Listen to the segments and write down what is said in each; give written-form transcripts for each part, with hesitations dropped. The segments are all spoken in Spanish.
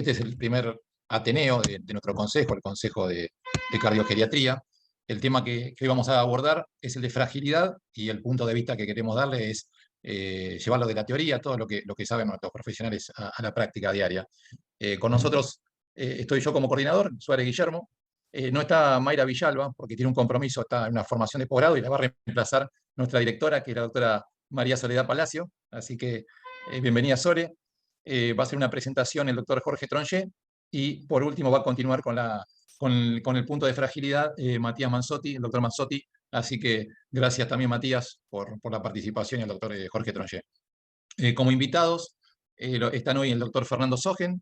Este es el primer Ateneo de nuestro consejo, el Consejo de Cardiogeriatría. El tema que hoy vamos a abordar es el de fragilidad y el punto de vista que queremos darle es llevarlo de la teoría, todo lo que saben nuestros profesionales a la práctica diaria. Con nosotros estoy yo como coordinador, Suárez Guillermo. No está Mayra Villalba porque tiene un compromiso, está en una formación de posgrado y la va a reemplazar nuestra directora, que es la doctora María Soledad Palacio. Así que bienvenida, Sole. Va a hacer una presentación el doctor Jorge Tronché y por último va a continuar con el punto de fragilidad Matías Manzotti, el doctor Manzotti. Así que gracias también, Matías, por la participación y el doctor Jorge Tronché. Como invitados están hoy el doctor Fernando Sogen,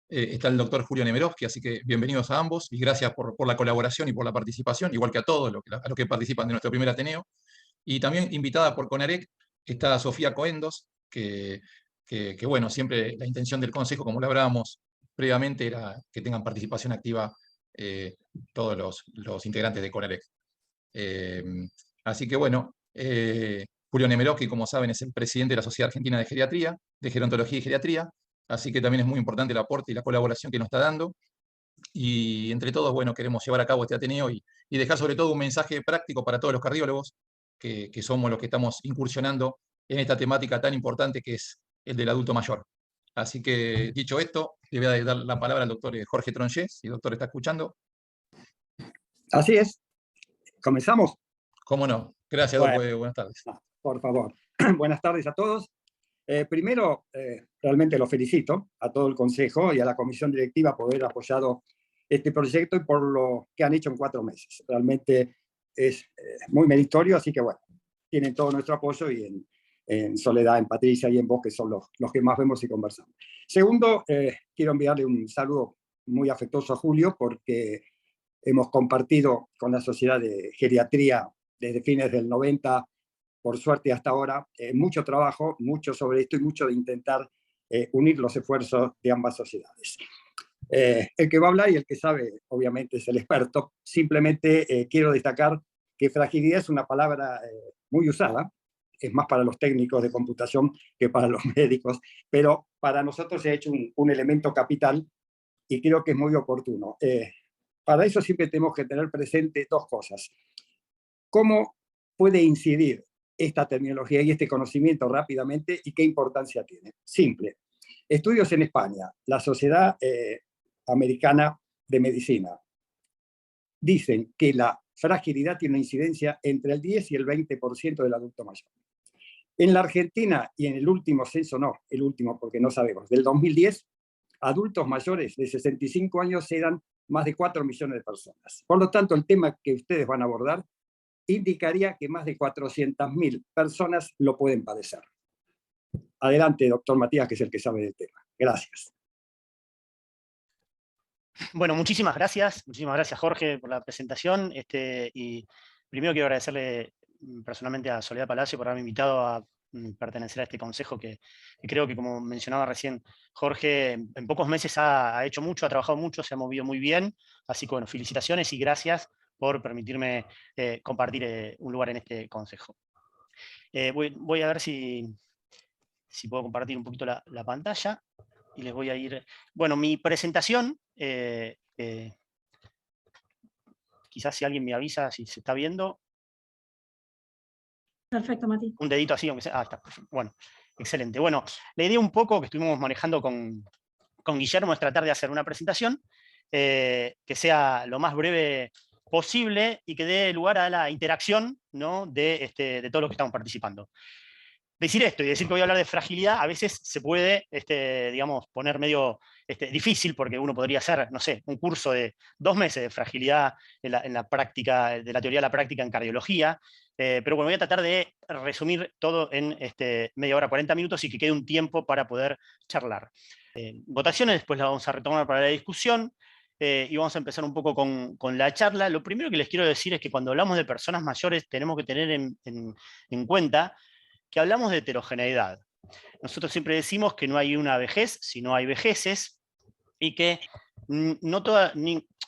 está el doctor Julio Nemerovsky, así que bienvenidos a ambos y gracias por la colaboración y por la participación, igual que a todos a los que participan de nuestro primer Ateneo. Y también invitada por CONAREC está Sofía Coendos, que bueno, siempre la intención del Consejo, como lo hablábamos previamente, era que tengan participación activa todos los integrantes de CONAREC. Así que bueno, Julio Nemerovsky, como saben, es el presidente de la Sociedad Argentina de Geriatría, de Gerontología y Geriatría, así que también es muy importante el aporte y la colaboración que nos está dando. Y entre todos, bueno, queremos llevar a cabo este Ateneo y dejar sobre todo un mensaje práctico para todos los cardiólogos, que somos los que estamos incursionando en esta temática tan importante que es el del adulto mayor. Así que, dicho esto, le voy a dar la palabra al doctor Jorge Tronché, si el doctor está escuchando. Así es. ¿Comenzamos? ¿Cómo no? Gracias, Bueno, doctor. Buenas tardes. Por favor. Buenas tardes a todos. Primero, realmente los felicito a todo el Consejo y a la Comisión Directiva por haber apoyado este proyecto y por lo que han hecho en 4 meses. Realmente es muy meritorio, así que bueno, tienen todo nuestro apoyo y en Soledad, en Patricia y en vos, que son los que más vemos y conversamos. Segundo, quiero enviarle un saludo muy afectuoso a Julio, porque hemos compartido con la Sociedad de Geriatría desde fines del 90, por suerte hasta ahora, mucho trabajo, mucho sobre esto y mucho de intentar unir los esfuerzos de ambas sociedades. El que va a hablar y el que sabe, obviamente, es el experto. Simplemente quiero destacar que fragilidad es una palabra muy usada, es más para los técnicos de computación que para los médicos, pero para nosotros se ha hecho un elemento capital y creo que es muy oportuno. Para eso siempre tenemos que tener presente 2 cosas. ¿Cómo puede incidir esta terminología y este conocimiento rápidamente y qué importancia tiene? Simple. Estudios en España, la Sociedad Americana de Medicina, dicen que la fragilidad tiene una incidencia entre el 10 y el 20% del adulto mayor. En la Argentina, y en el último censo, no, el último porque no sabemos, del 2010, adultos mayores de 65 años eran más de 4 millones de personas. Por lo tanto, el tema que ustedes van a abordar indicaría que más de 400.000 personas lo pueden padecer. Adelante, doctor Matías, que es el que sabe del tema. Gracias. Bueno, muchísimas gracias Jorge por la presentación. Y primero quiero agradecerle personalmente a Soledad Palacio por haberme invitado a pertenecer a este consejo que creo que, como mencionaba recién Jorge, en pocos meses ha hecho mucho, ha trabajado mucho, se ha movido muy bien. Así que bueno, felicitaciones y gracias por permitirme compartir un lugar en este consejo. Voy a ver si puedo compartir un poquito la pantalla y les voy a ir... Bueno, mi presentación, quizás si alguien me avisa si se está viendo. Perfecto, Mati. Un dedito así, aunque sea... Ah, está, perfecto. Bueno, excelente. Bueno, la idea un poco que estuvimos manejando con Guillermo es tratar de hacer una presentación que sea lo más breve posible y que dé lugar a la interacción, ¿no?, de todos los que estamos participando. Decir esto y decir que voy a hablar de fragilidad a veces se puede, digamos, poner medio difícil, porque uno podría hacer, no sé, un curso de 2 meses de fragilidad en la práctica, de la teoría a la práctica en cardiología, pero bueno, voy a tratar de resumir todo en media hora, 40 minutos y que quede un tiempo para poder charlar. Votaciones después las vamos a retomar para la discusión. Y vamos a empezar un poco con la charla. Lo primero que les quiero decir es que cuando hablamos de personas mayores tenemos que tener en cuenta que hablamos de heterogeneidad. Nosotros siempre decimos que no hay una vejez, sino hay vejeces, y que no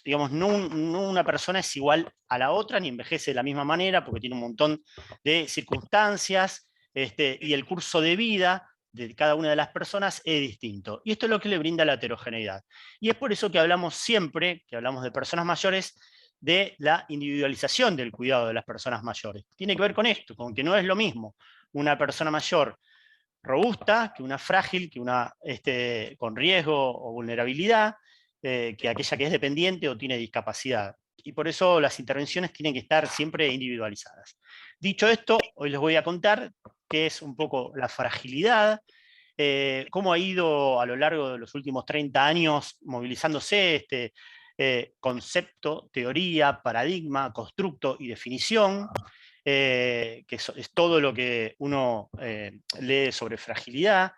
una persona es igual a la otra, ni envejece de la misma manera, porque tiene un montón de circunstancias y el curso de vida de cada una de las personas es distinto. Y esto es lo que le brinda la heterogeneidad. Y es por eso que hablamos siempre, que hablamos de personas mayores, de la individualización del cuidado de las personas mayores. Tiene que ver con esto, con que no es lo mismo una persona mayor robusta que una frágil, que una con riesgo o vulnerabilidad, que aquella que es dependiente o tiene discapacidad. Y por eso las intervenciones tienen que estar siempre individualizadas. Dicho esto, hoy les voy a contar qué es un poco la fragilidad, cómo ha ido a lo largo de los últimos 30 años movilizándose este concepto, teoría, paradigma, constructo y definición, que es todo lo que uno lee sobre fragilidad.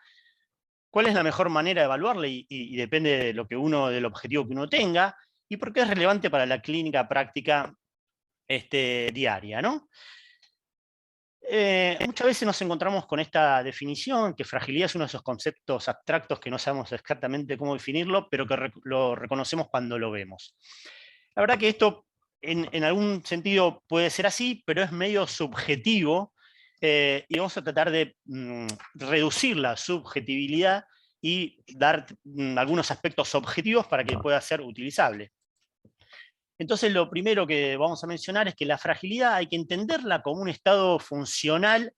¿Cuál es la mejor manera de evaluarla? Y depende de del objetivo que uno tenga, y por qué es relevante para la clínica práctica diaria, ¿no? Muchas veces nos encontramos con esta definición, que fragilidad es uno de esos conceptos abstractos que no sabemos exactamente cómo definirlo, pero que lo reconocemos cuando lo vemos. La verdad que esto en algún sentido puede ser así, pero es medio subjetivo, y vamos a tratar de reducir la subjetibilidad y dar algunos aspectos objetivos para que pueda ser utilizable. Entonces, lo primero que vamos a mencionar es que la fragilidad hay que entenderla como un estado funcional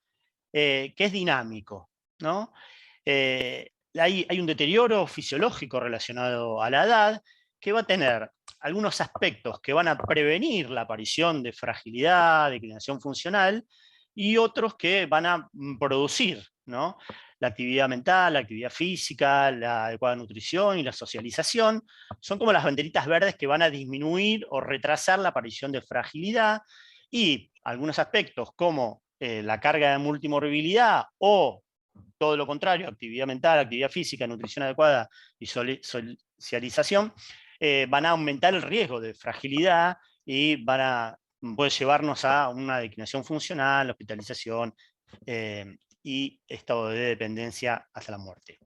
que es dinámico, ¿no? Hay un deterioro fisiológico relacionado a la edad que va a tener algunos aspectos que van a prevenir la aparición de fragilidad, declinación funcional, y otros que van a producir, ¿no? La actividad mental, la actividad física, la adecuada nutrición y la socialización son como las banderitas verdes que van a disminuir o retrasar la aparición de fragilidad, y algunos aspectos como la carga de multimorbilidad o todo lo contrario, actividad mental, actividad física, nutrición adecuada y socialización, van a aumentar el riesgo de fragilidad y puede llevarnos a una declinación funcional, hospitalización y estado de dependencia hasta la muerte.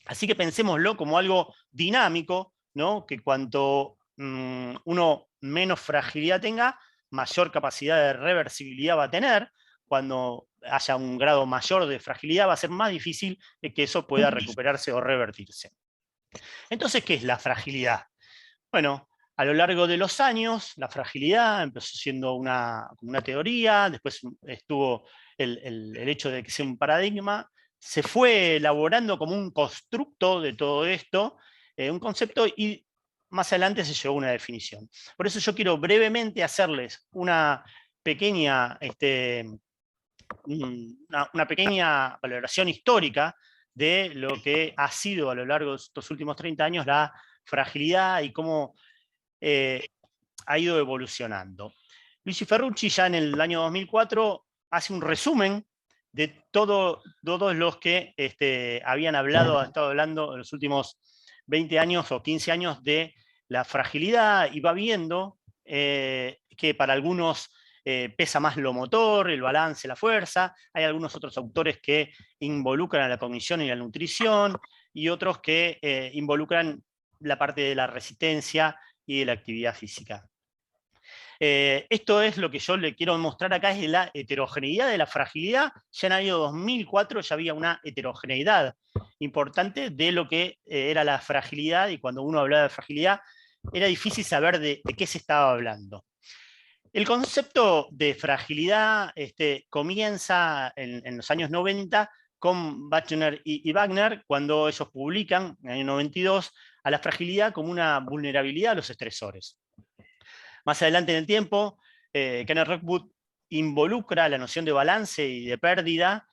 Así que pensémoslo como algo dinámico, ¿no? Que cuanto uno menos fragilidad tenga, mayor capacidad de reversibilidad va a tener. Cuando haya un grado mayor de fragilidad, va a ser más difícil que eso pueda recuperarse o revertirse. Entonces, ¿qué es la fragilidad? Bueno, a lo largo de los años, la fragilidad empezó siendo una teoría, después estuvo el hecho de que sea un paradigma, se fue elaborando como un constructo de todo esto, un concepto, y más adelante se llegó a una definición. Por eso yo quiero brevemente hacerles una pequeña valoración histórica de lo que ha sido a lo largo de estos últimos 30 años la fragilidad y cómo ha ido evolucionando. Luigi Ferrucci ya en el año 2004 hace un resumen de todos los que habían estado hablando en los últimos 20 años o 15 años de la fragilidad, y va viendo que para algunos pesa más lo motor, el balance, la fuerza. Hay algunos otros autores que involucran a la cognición y la nutrición, y otros que involucran la parte de la resistencia y de la actividad física. Esto es lo que yo le quiero mostrar acá, es la heterogeneidad de la fragilidad. Ya en el año 2004 ya había una heterogeneidad importante de lo que era la fragilidad, y cuando uno hablaba de fragilidad era difícil saber de qué se estaba hablando. El concepto de fragilidad comienza en los años 90 con Bachner y Wagner, cuando ellos publican, en el año 92, a la fragilidad como una vulnerabilidad a los estresores. Más adelante en el tiempo, Kenneth Rockwood involucra la noción de balance y de pérdida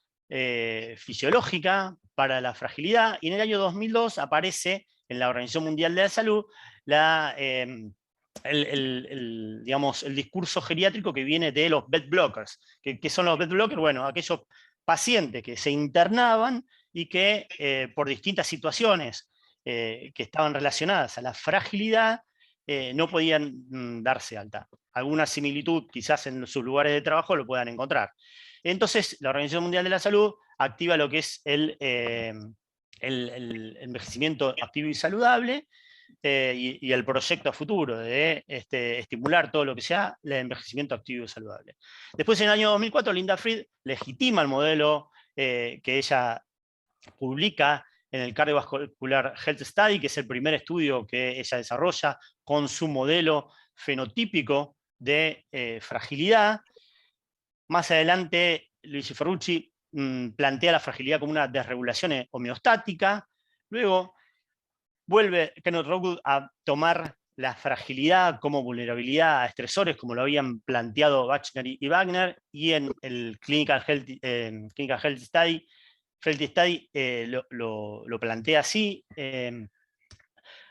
fisiológica para la fragilidad, y en el año 2002 aparece en la Organización Mundial de la Salud digamos, el discurso geriátrico que viene de los bed blockers. ¿Qué son los bed blockers? Bueno, aquellos pacientes que se internaban y que por distintas situaciones que estaban relacionadas a la fragilidad no podían darse alta. Alguna similitud quizás en sus lugares de trabajo lo puedan encontrar. Entonces, la Organización Mundial de la Salud activa lo que es el envejecimiento activo y saludable, y el proyecto a futuro de estimular todo lo que sea el envejecimiento activo y saludable. Después, en el año 2004, Linda Fried legitima el modelo que ella publica en el Cardiovascular Health Study, que es el primer estudio que ella desarrolla con su modelo fenotípico de fragilidad. Más adelante, Luigi Ferrucci plantea la fragilidad como una desregulación homeostática. Luego vuelve Kenneth Rogood a tomar la fragilidad como vulnerabilidad a estresores, como lo habían planteado Bachner y Wagner, y en el Clinical Health Study, lo plantea así.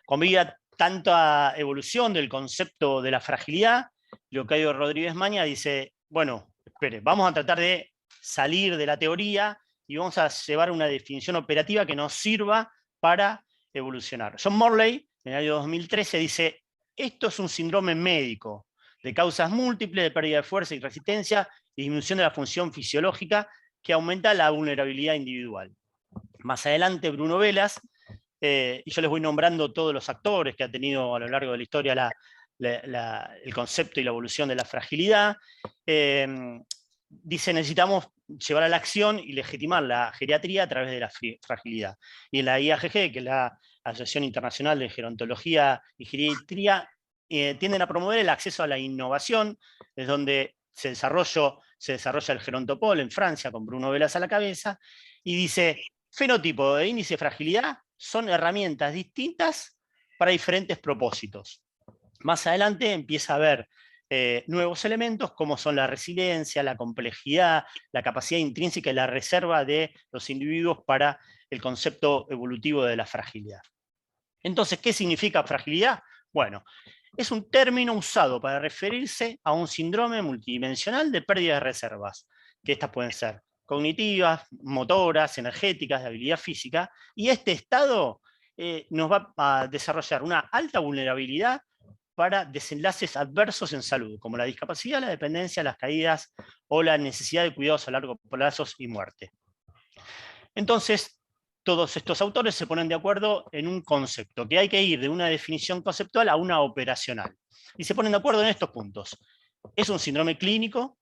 Convida tanta evolución del concepto de la fragilidad. Leocadio Rodríguez Maña dice, bueno, espere, vamos a tratar de salir de la teoría y vamos a llevar una definición operativa que nos sirva para evolucionar. John Morley, en el año 2013, dice, esto es un síndrome médico de causas múltiples de pérdida de fuerza y resistencia y disminución de la función fisiológica que aumenta la vulnerabilidad individual. Más adelante, Bruno Velas, y yo les voy nombrando todos los actores que ha tenido a lo largo de la historia el concepto y la evolución de la fragilidad, dice, necesitamos llevar a la acción y legitimar la geriatría a través de la fragilidad. Y en la IAGG, que es la Asociación Internacional de Gerontología y Geriatría, tienden a promover el acceso a la innovación, es donde se desarrolla el Gerontopol en Francia, con Bruno Velas a la cabeza, y dice, fenotipo de índice de fragilidad son herramientas distintas para diferentes propósitos. Más adelante empieza a haber nuevos elementos como son la resiliencia, la complejidad, la capacidad intrínseca y la reserva de los individuos para el concepto evolutivo de la fragilidad. Entonces, ¿qué significa fragilidad? Bueno, es un término usado para referirse a un síndrome multidimensional de pérdida de reservas, que estas pueden ser cognitivas, motoras, energéticas, de habilidad física, y este estado nos va a desarrollar una alta vulnerabilidad para desenlaces adversos en salud, como la discapacidad, la dependencia, las caídas o la necesidad de cuidados a largo plazo y muerte. Entonces, todos estos autores se ponen de acuerdo en un concepto, que hay que ir de una definición conceptual a una operacional. Y se ponen de acuerdo en estos puntos. Es un síndrome clínico,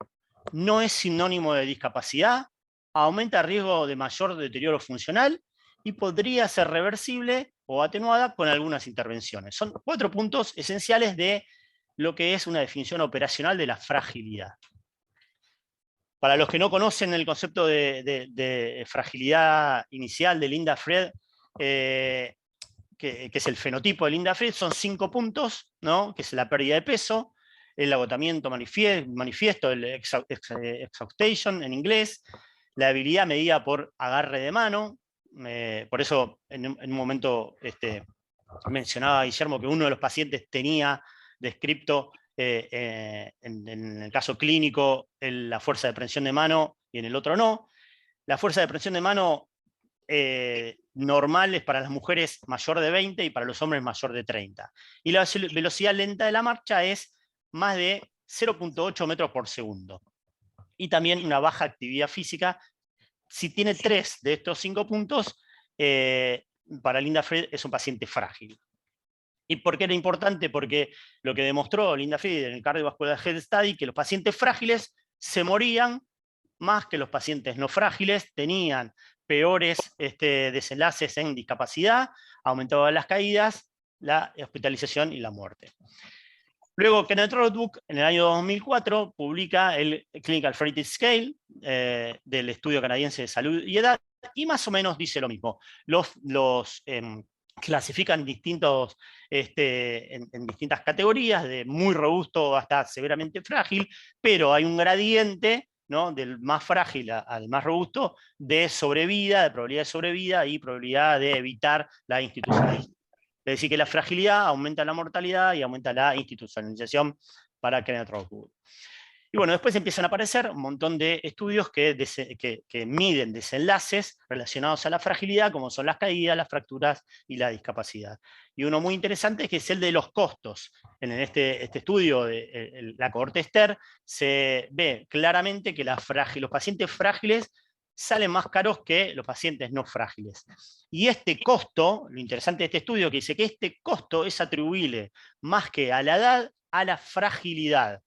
no es sinónimo de discapacidad, aumenta el riesgo de mayor deterioro funcional y podría ser reversible o atenuada con algunas intervenciones. Son 4 puntos esenciales de lo que es una definición operacional de la fragilidad. Para los que no conocen el concepto de fragilidad inicial de Linda Fried, que es el fenotipo de Linda Fried, son 5 puntos, ¿no? Que es la pérdida de peso, el agotamiento manifiesto, el exhaustion en inglés, la habilidad medida por agarre de mano. Por eso en un momento mencionaba Guillermo que uno de los pacientes tenía descripto en el caso clínico la fuerza de prensión de mano y en el otro no. La fuerza de prensión de mano normal es para las mujeres mayor de 20 y para los hombres mayor de 30. Y la velocidad lenta de la marcha es más de 0.8 metros por segundo. Y también una baja actividad física. Si tiene 3 de estos 5 puntos, para Linda Fried es un paciente frágil. ¿Y por qué era importante? Porque lo que demostró Linda Fried en el Cardiovascular Health Study, que los pacientes frágiles se morían más que los pacientes no frágiles, tenían peores desenlaces en discapacidad, aumentaban las caídas, la hospitalización y la muerte. Luego, Kenneth Rogood, en el año 2004, publica el Clinical Frailty Scale del Estudio Canadiense de Salud y Edad, y más o menos dice lo mismo. Los clasifican en distintas categorías, de muy robusto hasta severamente frágil, pero hay un gradiente, ¿no? Del más frágil al más robusto, de sobrevida, de probabilidad de sobrevida y probabilidad de evitar la institucionalización. Es decir, que la fragilidad aumenta la mortalidad y aumenta la institucionalización para Kenneth Rogood. Y bueno, después empiezan a aparecer un montón de estudios que miden desenlaces relacionados a la fragilidad, como son las caídas, las fracturas y la discapacidad. Y uno muy interesante es que es el de los costos. En este estudio de la cohorte STER se ve claramente que los pacientes frágiles salen más caros que los pacientes no frágiles. Y este costo, lo interesante de este estudio, que dice que este costo es atribuible más que a la edad, a la fragilidad.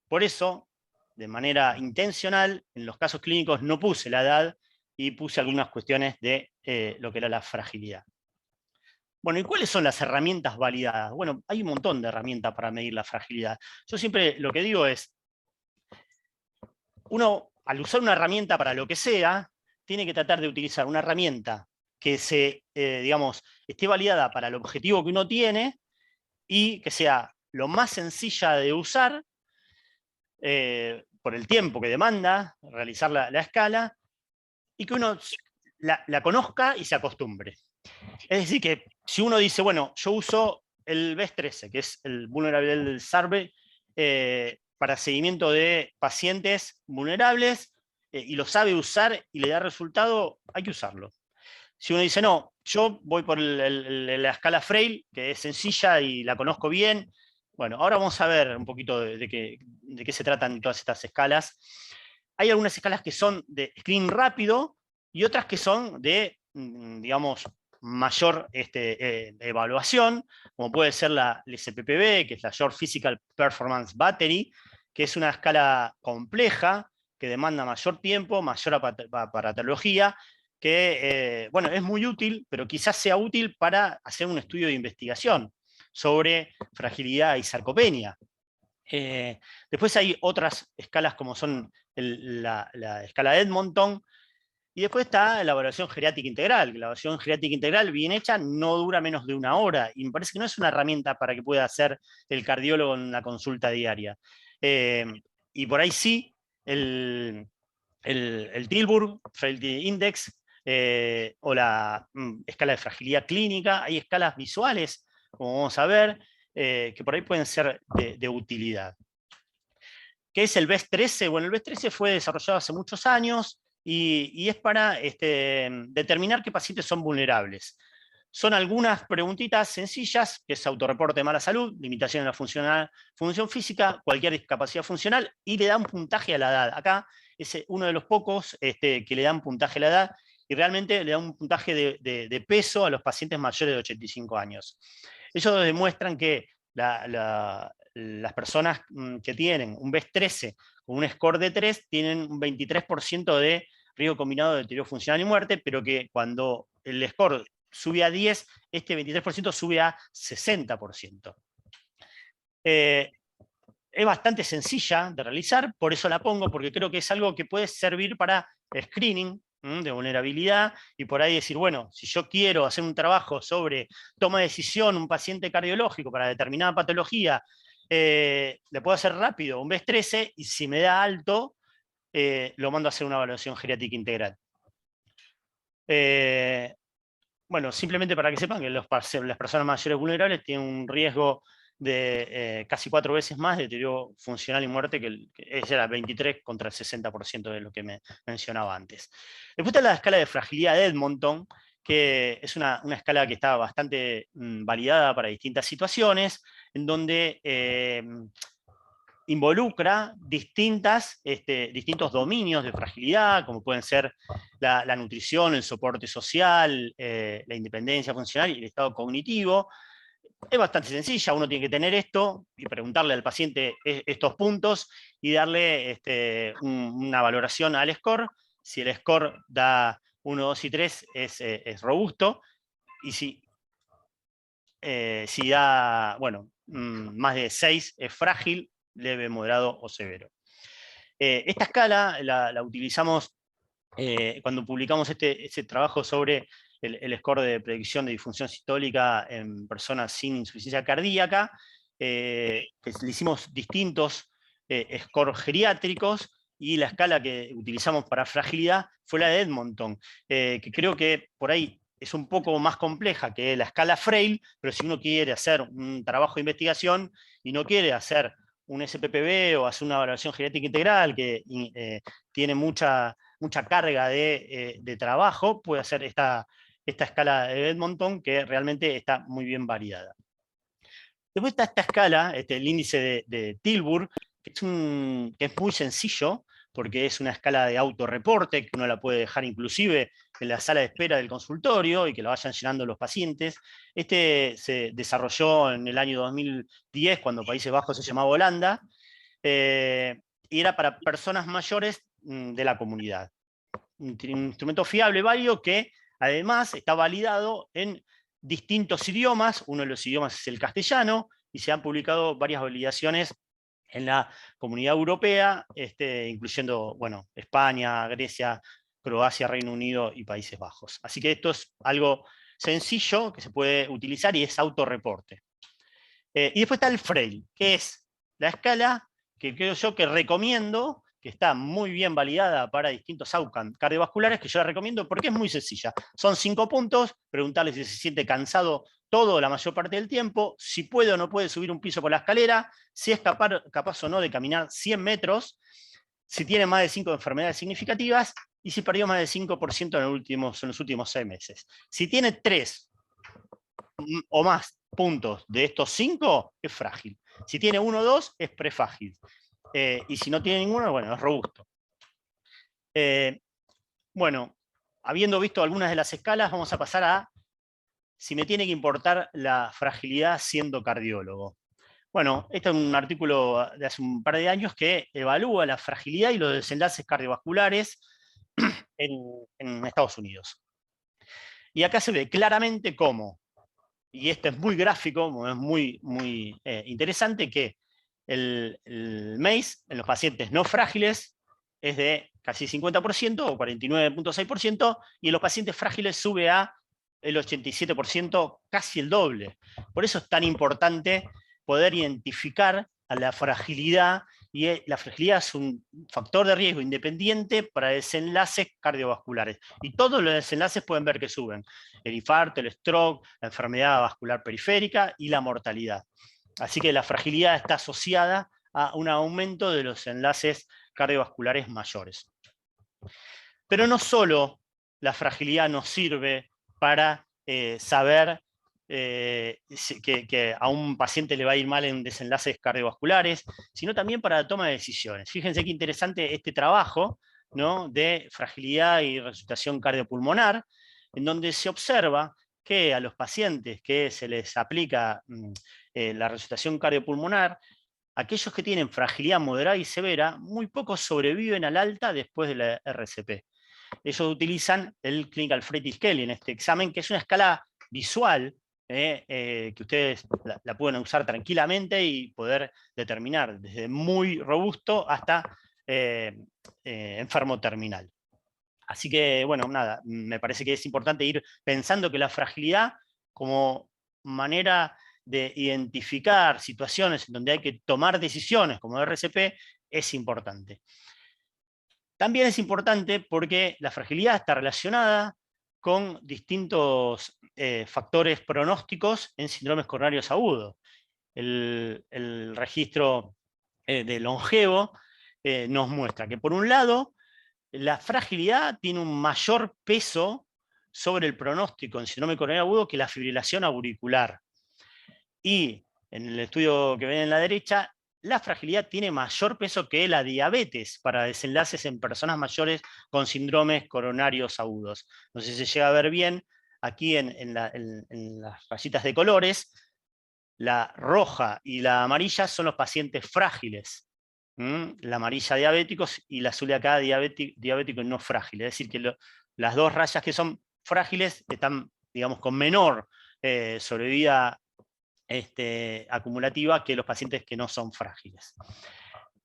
Por eso, de manera intencional, en los casos clínicos no puse la edad y puse algunas cuestiones de lo que era la fragilidad. Bueno, ¿y cuáles son las herramientas validadas? Bueno, hay un montón de herramientas para medir la fragilidad. Yo siempre lo que digo es, uno al usar una herramienta para lo que sea, tiene que tratar de utilizar una herramienta que digamos, esté validada para el objetivo que uno tiene y que sea lo más sencilla de usar por el tiempo que demanda realizar la escala y que uno la conozca y se acostumbre. Es decir, que si uno dice, bueno, yo uso el BES 13, que es el Vulnerability del Survey, para seguimiento de pacientes vulnerables, y lo sabe usar y le da resultado, hay que usarlo. Si uno dice, no, yo voy por la escala Frail, que es sencilla y la conozco bien, bueno, ahora vamos a ver un poquito de qué se tratan todas estas escalas. Hay algunas escalas que son de screen rápido y otras que son de, digamos, mayor evaluación, como puede ser la SPPB, que es la Short Physical Performance Battery, que es una escala compleja, que demanda mayor tiempo, mayor aparatología, que bueno, es muy útil, pero quizás sea útil para hacer un estudio de investigación sobre fragilidad y sarcopenia. Después hay otras escalas como son la escala de Edmonton, y después está la evaluación geriátrica integral. La evaluación geriátrica integral bien hecha no dura menos de 1 hora, y me parece que no es una herramienta para que pueda hacer el cardiólogo en una consulta diaria. Y por ahí sí, el Tilburg Frailty Index, o la escala de fragilidad clínica, hay escalas visuales, como vamos a ver, que por ahí pueden ser de utilidad. ¿Qué es el BES 13? Bueno, el BES 13 fue desarrollado hace muchos años y es para determinar qué pacientes son vulnerables. Son algunas preguntitas sencillas, que es autorreporte de mala salud, limitación en la función física, cualquier discapacidad funcional, y le da un puntaje a la edad. Acá es uno de los pocos que le dan puntaje a la edad, y realmente le da un puntaje de peso a los pacientes mayores de 85 años. Ellos demuestran que las personas que tienen un BES 13 con un score de 3 tienen un 23% de riesgo combinado de deterioro funcional y muerte, pero que cuando el score sube a 10, este 23% sube a 60%. Es bastante sencilla de realizar, por eso la pongo, porque creo que es algo que puede servir para screening de vulnerabilidad, y por ahí decir, bueno, si yo quiero hacer un trabajo sobre toma de decisión, un paciente cardiológico para determinada patología, le puedo hacer rápido un BES 13, y si me da alto, lo mando a hacer una evaluación geriátrica integral. Bueno, simplemente para que sepan que las personas mayores vulnerables tienen un riesgo de casi 4 veces más de deterioro funcional y muerte, que era 23 contra el 60% de lo que me mencionaba antes. Después está la escala de fragilidad de Edmonton, que es una escala que está bastante validada para distintas situaciones, en donde involucra distintos dominios de fragilidad, como pueden ser la nutrición, el soporte social, la independencia funcional y el estado cognitivo. Es bastante sencilla, uno tiene que tener esto y preguntarle al paciente estos puntos y darle una valoración al score. Si el score da 1, 2 y 3 es robusto, y si da, bueno, más de 6 es frágil, leve, moderado o severo. Esta escala la utilizamos cuando publicamos este trabajo sobre el score de predicción de disfunción sistólica en personas sin insuficiencia cardíaca, que le hicimos distintos scores geriátricos, y la escala que utilizamos para fragilidad fue la de Edmonton, que creo que por ahí es un poco más compleja que la escala Frail, pero si uno quiere hacer un trabajo de investigación y no quiere hacer un SPPB o hacer una evaluación geriátrica integral que tiene mucha carga de trabajo, puede hacer esta escala de Edmonton, que realmente está muy bien validada. Después está esta escala, el índice de Tilburg, que es muy sencillo, porque es una escala de autorreporte, que uno la puede dejar inclusive en la sala de espera del consultorio y que la vayan llenando los pacientes. Se desarrolló en el año 2010, cuando Países Bajos se llamaba Holanda, y era para personas mayores de la comunidad. instrumento fiable, válido, que además está validado en distintos idiomas. Uno de los idiomas es el castellano, y se han publicado varias validaciones en la Comunidad Europea, incluyendo, bueno, España, Grecia, Croacia, Reino Unido y Países Bajos. Así que esto es algo sencillo que se puede utilizar y es autorreporte. Y después está el Frail, que es la escala que creo yo que recomiendo, que está muy bien validada para distintos outcomes cardiovasculares, que yo la recomiendo porque es muy sencilla. Son 5 puntos, preguntarle si se siente cansado todo la mayor parte del tiempo, si puede o no puede subir un piso por la escalera, si es capaz o no de caminar 100 metros, si tiene más de 5 enfermedades significativas y si perdió más del 5% en los últimos 6 meses. Si tiene 3 o más puntos de estos 5, es frágil. Si tiene 1 o 2, es prefrágil. Y si no tiene ninguno, bueno, es robusto. Bueno, habiendo visto algunas de las escalas, vamos a pasar a si me tiene que importar la fragilidad siendo cardiólogo. Bueno, este es un artículo de hace un par de años que evalúa la fragilidad y los desenlaces cardiovasculares en Estados Unidos. Y acá se ve claramente cómo, y esto es muy gráfico, es muy interesante, que el MACE en los pacientes no frágiles es de casi 50% o 49.6%, y en los pacientes frágiles sube a el 87%, casi el doble. Por eso es tan importante poder identificar a la fragilidad, y la fragilidad es un factor de riesgo independiente para desenlaces cardiovasculares. Y todos los desenlaces pueden ver que suben: el infarto, el stroke, la enfermedad vascular periférica y la mortalidad. Así que la fragilidad está asociada a un aumento de los enlaces cardiovasculares mayores. Pero no solo la fragilidad nos sirve para saber que a un paciente le va a ir mal en desenlaces cardiovasculares, sino también para la toma de decisiones. Fíjense qué interesante este trabajo, ¿no?, de fragilidad y resucitación cardiopulmonar, en donde se observa que a los pacientes que se les aplica la resucitación cardiopulmonar, aquellos que tienen fragilidad moderada y severa, muy pocos sobreviven al alta después de la RCP. Ellos utilizan el Clinical Frailty Scale en este examen, que es una escala visual que ustedes la pueden usar tranquilamente y poder determinar desde muy robusto hasta enfermo terminal. Así que, bueno, nada, me parece que es importante ir pensando que la fragilidad como manera de identificar situaciones en donde hay que tomar decisiones como RCP es importante. También es importante porque la fragilidad está relacionada con distintos factores pronósticos en síndromes coronarios agudos. El registro de Longevo nos muestra que, por un lado, la fragilidad tiene un mayor peso sobre el pronóstico en síndrome coronario agudo que la fibrilación auricular. Y en el estudio que ven en la derecha, la fragilidad tiene mayor peso que la diabetes para desenlaces en personas mayores con síndromes coronarios agudos. No sé si se llega a ver bien, aquí en las rayitas de colores, la roja y la amarilla son los pacientes frágiles. La amarilla diabéticos y la azul de acá diabéticos no frágiles. Es decir, que las dos rayas que son frágiles están, digamos, con menor sobrevida acumulativa que los pacientes que no son frágiles.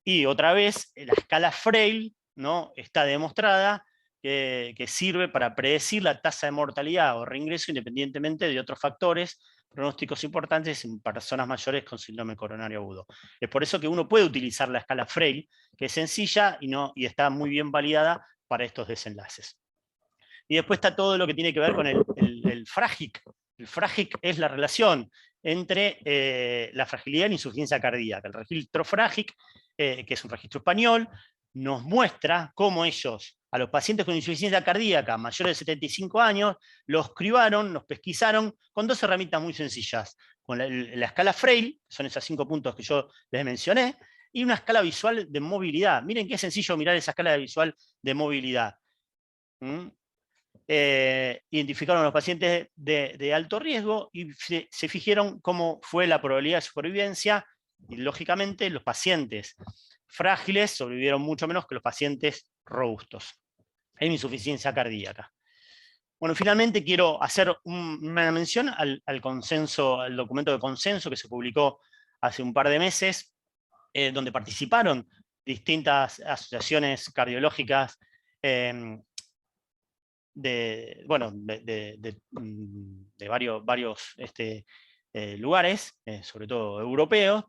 Y otra vez, la escala Frail, ¿no?, está demostrada que sirve para predecir la tasa de mortalidad o reingreso independientemente de otros factores pronósticos importantes en personas mayores con síndrome coronario agudo. Es por eso que uno puede utilizar la escala Frail, que es sencilla y está muy bien validada para estos desenlaces. Y después está todo lo que tiene que ver con el FRAGIC. El FRAGIC es la relación entre la fragilidad y la insuficiencia cardíaca. El registro FRAGIC, que es un registro español, nos muestra cómo ellos, a los pacientes con insuficiencia cardíaca mayores de 75 años, los cribaron, los pesquisaron con 2 herramientas muy sencillas. Con la escala Frail, son esos 5 puntos que yo les mencioné, y una escala visual de movilidad. Miren qué sencillo mirar esa escala visual de movilidad. Identificaron a los pacientes de alto riesgo y se fijaron cómo fue la probabilidad de supervivencia, y lógicamente los pacientes frágiles sobrevivieron mucho menos que los pacientes robustos. en insuficiencia cardíaca. Bueno, finalmente quiero hacer una mención al consenso, al documento de consenso que se publicó hace un par de meses, donde participaron distintas asociaciones cardiológicas de varios lugares, sobre todo europeos,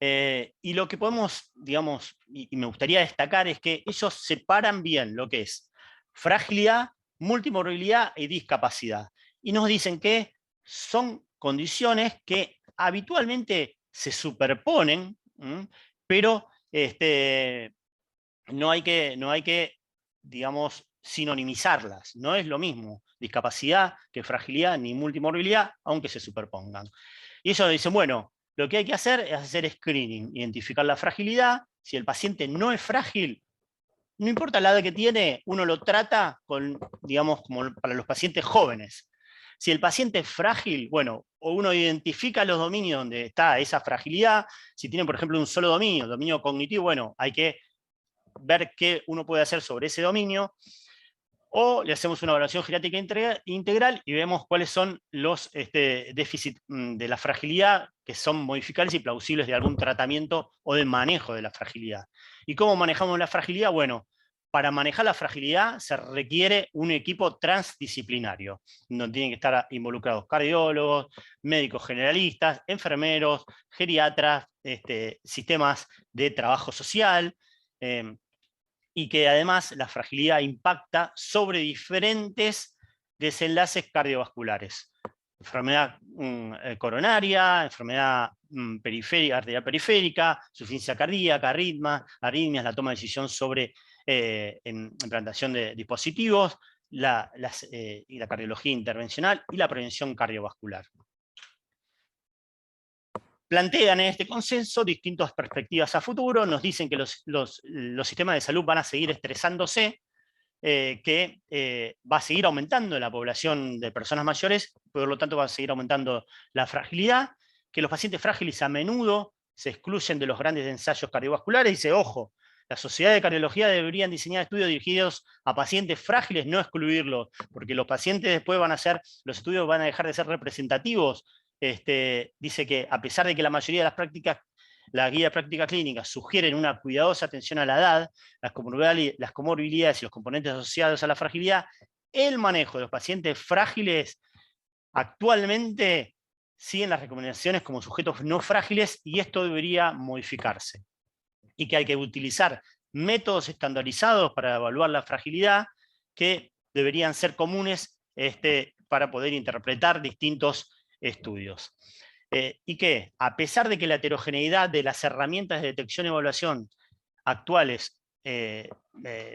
y lo que podemos, digamos, y me gustaría destacar es que ellos separan bien lo que es fragilidad, multimorbilidad y discapacidad. Y nos dicen que son condiciones que habitualmente se superponen, pero no hay que, digamos, sinonimizarlas. No es lo mismo discapacidad que fragilidad ni multimorbilidad, aunque se superpongan. Y ellos dicen, bueno, lo que hay que hacer es hacer screening, identificar la fragilidad. Si el paciente no es frágil, no importa la edad que tiene, uno lo trata con, digamos, como para los pacientes jóvenes. Si el paciente es frágil, bueno, o uno identifica los dominios donde está esa fragilidad. Si tiene, por ejemplo, un solo dominio cognitivo, bueno, hay que ver qué uno puede hacer sobre ese dominio, o le hacemos una evaluación geriátrica integral y vemos cuáles son los déficits de la fragilidad que son modificables y plausibles de algún tratamiento o de manejo de la fragilidad. ¿Y cómo manejamos la fragilidad? Bueno, para manejar la fragilidad se requiere un equipo transdisciplinario, donde tienen que estar involucrados cardiólogos, médicos generalistas, enfermeros, geriatras, sistemas de trabajo social, y que además la fragilidad impacta sobre diferentes desenlaces cardiovasculares. Enfermedad coronaria, enfermedad periférica, arterial periférica, insuficiencia cardíaca, arritmias, la toma de decisión sobre implantación de dispositivos, y la cardiología intervencional y la prevención cardiovascular. Plantean en este consenso distintas perspectivas a futuro, nos dicen que los sistemas de salud van a seguir estresándose, que va a seguir aumentando la población de personas mayores, por lo tanto va a seguir aumentando la fragilidad, que los pacientes frágiles a menudo se excluyen de los grandes ensayos cardiovasculares, y dice, ojo, la sociedad de cardiología deberían diseñar estudios dirigidos a pacientes frágiles, no excluirlos, porque los pacientes después los estudios van a dejar de ser representativos. Dice que a pesar de que la mayoría de las prácticas, la guía de práctica clínica sugieren una cuidadosa atención a la edad, las comorbilidades y los componentes asociados a la fragilidad, el manejo de los pacientes frágiles actualmente siguen las recomendaciones como sujetos no frágiles, y esto debería modificarse. Y que hay que utilizar métodos estandarizados para evaluar la fragilidad que deberían ser comunes para poder interpretar distintos estudios. Y que, a pesar de que la heterogeneidad de las herramientas de detección y evaluación actuales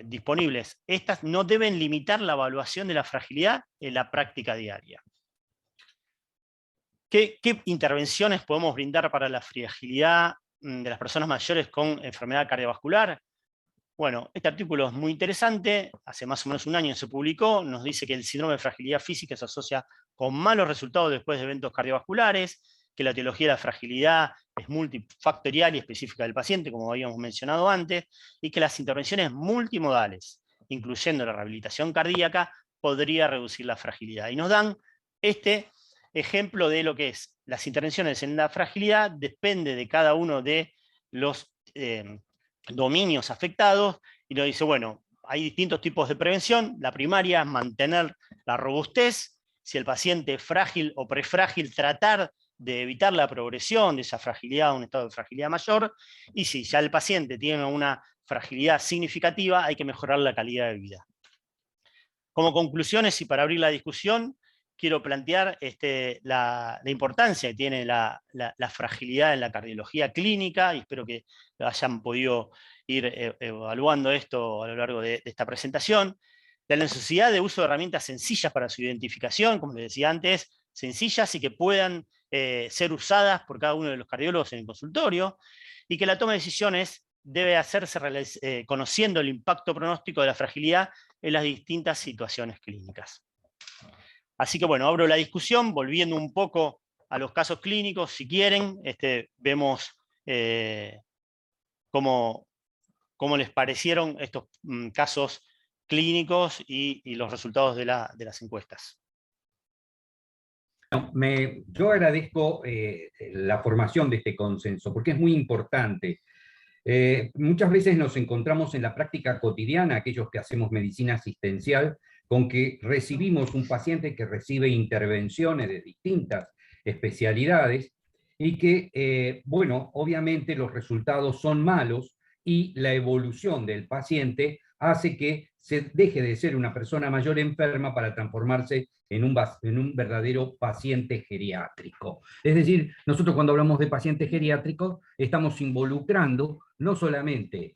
disponibles, estas no deben limitar la evaluación de la fragilidad en la práctica diaria. ¿Qué intervenciones podemos brindar para la fragilidad de las personas mayores con enfermedad cardiovascular? Bueno, este artículo es muy interesante, hace más o menos un año se publicó, nos dice que el síndrome de fragilidad física se asocia con malos resultados después de eventos cardiovasculares, que la etiología de la fragilidad es multifactorial y específica del paciente, como habíamos mencionado antes, y que las intervenciones multimodales, incluyendo la rehabilitación cardíaca, podría reducir la fragilidad. Y nos dan este ejemplo de lo que es las intervenciones en la fragilidad, depende de cada uno de los dominios afectados, y nos dice, bueno, hay distintos tipos de prevención. La primaria es mantener la robustez. Si el paciente es frágil o prefrágil, tratar de evitar la progresión de esa fragilidad a un estado de fragilidad mayor, y si ya el paciente tiene una fragilidad significativa, hay que mejorar la calidad de vida. Como conclusiones y para abrir la discusión, quiero plantear la importancia que tiene la fragilidad en la cardiología clínica, y espero que hayan podido ir evaluando esto a lo largo de esta presentación. La necesidad de uso de herramientas sencillas para su identificación, como les decía antes, sencillas y que puedan ser usadas por cada uno de los cardiólogos en el consultorio, y que la toma de decisiones debe hacerse conociendo el impacto pronóstico de la fragilidad en las distintas situaciones clínicas. Así que bueno, abro la discusión, volviendo un poco a los casos clínicos, si quieren, vemos cómo les parecieron estos casos clínicos y los resultados de las encuestas. Yo agradezco la formación de este consenso, porque es muy importante. Muchas veces nos encontramos en la práctica cotidiana, aquellos que hacemos medicina asistencial, con que recibimos un paciente que recibe intervenciones de distintas especialidades y que, bueno, obviamente los resultados son malos y la evolución del paciente hace que se deje de ser una persona mayor enferma para transformarse en un verdadero paciente geriátrico. Es decir, nosotros cuando hablamos de pacientes geriátricos estamos involucrando no solamente